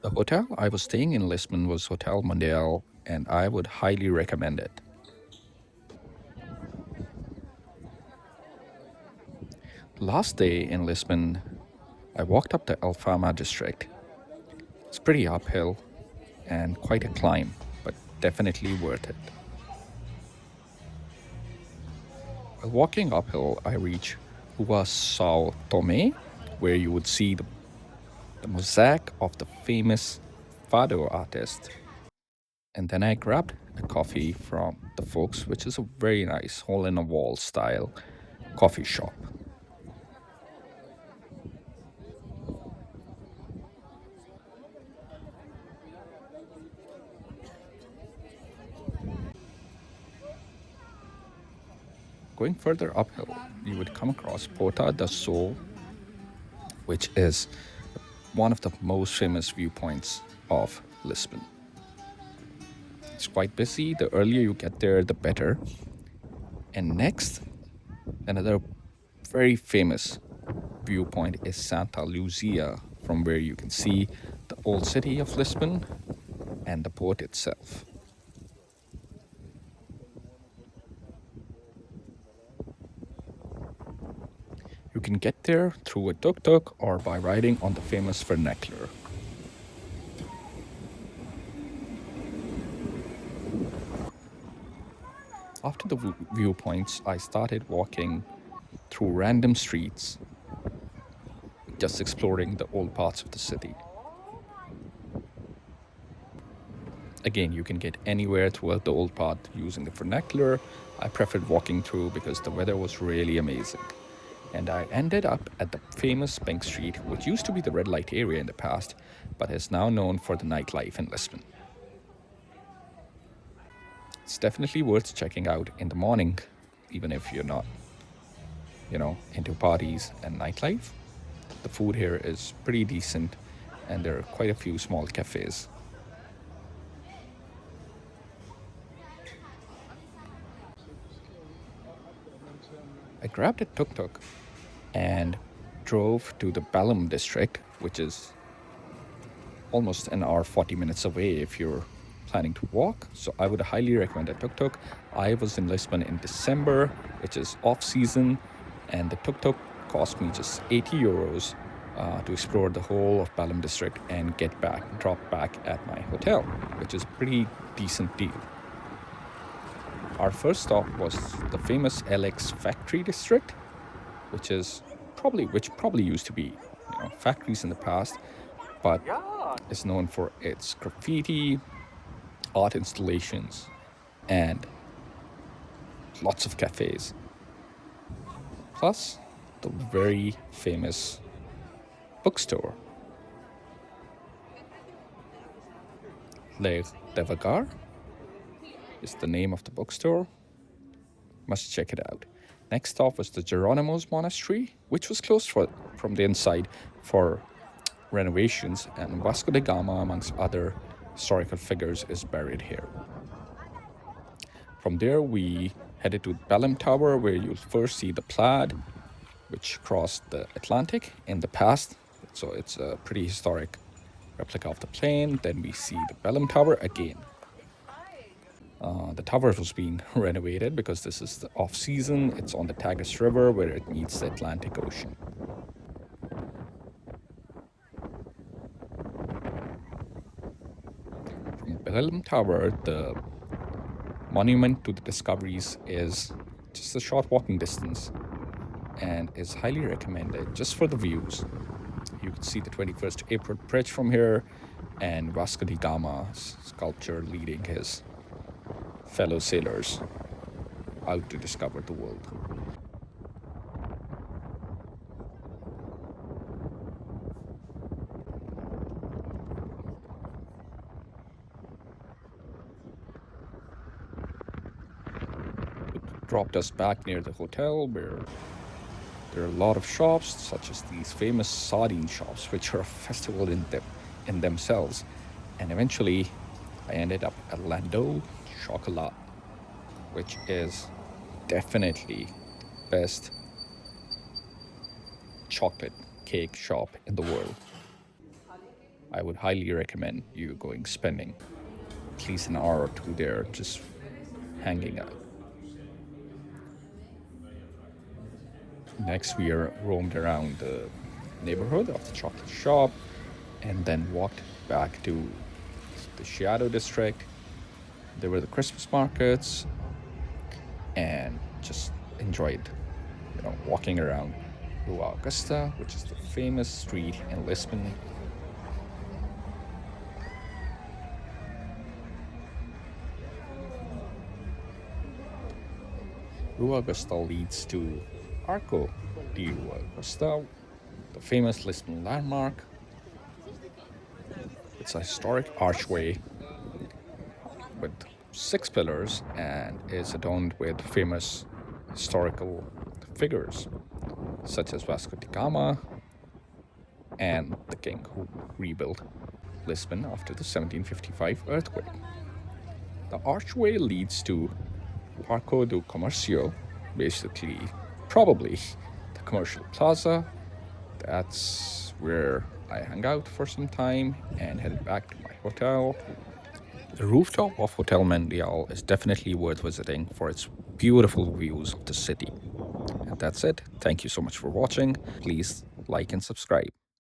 The hotel I was staying in Lisbon was Hotel Mundial, and I would highly recommend it. Last day in Lisbon, I walked up the Alfama district. It's pretty uphill and quite a climb, but definitely worth it. While walking uphill, I reached Rua Sao Tome, where you would see the mosaic of the famous Fado artist. And then I grabbed a coffee from the folks, which is a very nice hole in a wall style coffee shop. Going further uphill, you would come across Porta do Sol, which is one of the most famous viewpoints of Lisbon. It's quite busy. The earlier you get there, the better. And next, another very famous viewpoint is Santa Luzia, from where you can see the old city of Lisbon and the port itself. You can get there through a tuk-tuk or by riding on the famous vernacular. After the viewpoints, I started walking through random streets, just exploring the old parts of the city. Again, you can get anywhere throughout the old part using the vernacular. I preferred walking through because the weather was really amazing. And I ended up at the famous Bank Street, which used to be the red light area in the past, but is now known for the nightlife in Lisbon. It's definitely worth checking out in the morning, even if you're not, into parties and nightlife. The food here is pretty decent, and there are quite a few small cafes. I grabbed a tuk-tuk and drove to the Belem district, which is almost an hour 40 minutes away if you're planning to walk. So I would highly recommend a tuk-tuk. I was in Lisbon in December, which is off season, and the tuk-tuk cost me just 80 euros to explore the whole of Belem district and drop back at my hotel, which is a pretty decent deal. Our first stop was the famous LX factory district, which probably used to be factories in the past, but is known for its graffiti, art installations, and lots of cafes. Plus, the very famous bookstore, Ler Devagar is the name of the bookstore. Must check it out. Next stop was the Jerónimos Monastery, which was closed from the inside for renovations, and Vasco da Gama, amongst other historical figures, is buried here. From there, we headed to Belém Tower, where you'll first see the Plaid, which crossed the Atlantic in the past. So it's a pretty historic replica of the plane. Then we see the Belém Tower again. The tower was being renovated because this is the off-season. It's on the Tagus River where it meets the Atlantic Ocean. From Belém Tower, the monument to the discoveries is just a short walking distance and is highly recommended just for the views. You can see the 21st April Bridge from here and Vasco da Gama's sculpture leading his fellow sailors out to discover the world. It dropped us back near the hotel where there are a lot of shops, such as these famous sardine shops, which are a festival in themselves. And eventually, I ended up at Landeau Chocolate, which is definitely best chocolate cake shop in the world. I would highly recommend you spending at least an hour or two there just hanging out. Next, we roamed around the neighborhood of the chocolate shop and then walked back to the Chiado district. There were the Christmas markets and just enjoyed, walking around Rua Augusta, which is the famous street in Lisbon. Rua Augusta leads to Arco de Rua Augusta, the famous Lisbon landmark. It's a historic archway with 6 pillars and is adorned with famous historical figures such as Vasco da Gama and the king who rebuilt Lisbon after the 1755 earthquake. The archway leads to Parco do Comercio, basically, probably the commercial plaza. That's where I hung out for some time and headed back to my hotel. The rooftop of Hotel Mundial is definitely worth visiting for its beautiful views of the city. And that's it. Thank you so much for watching. Please like and subscribe.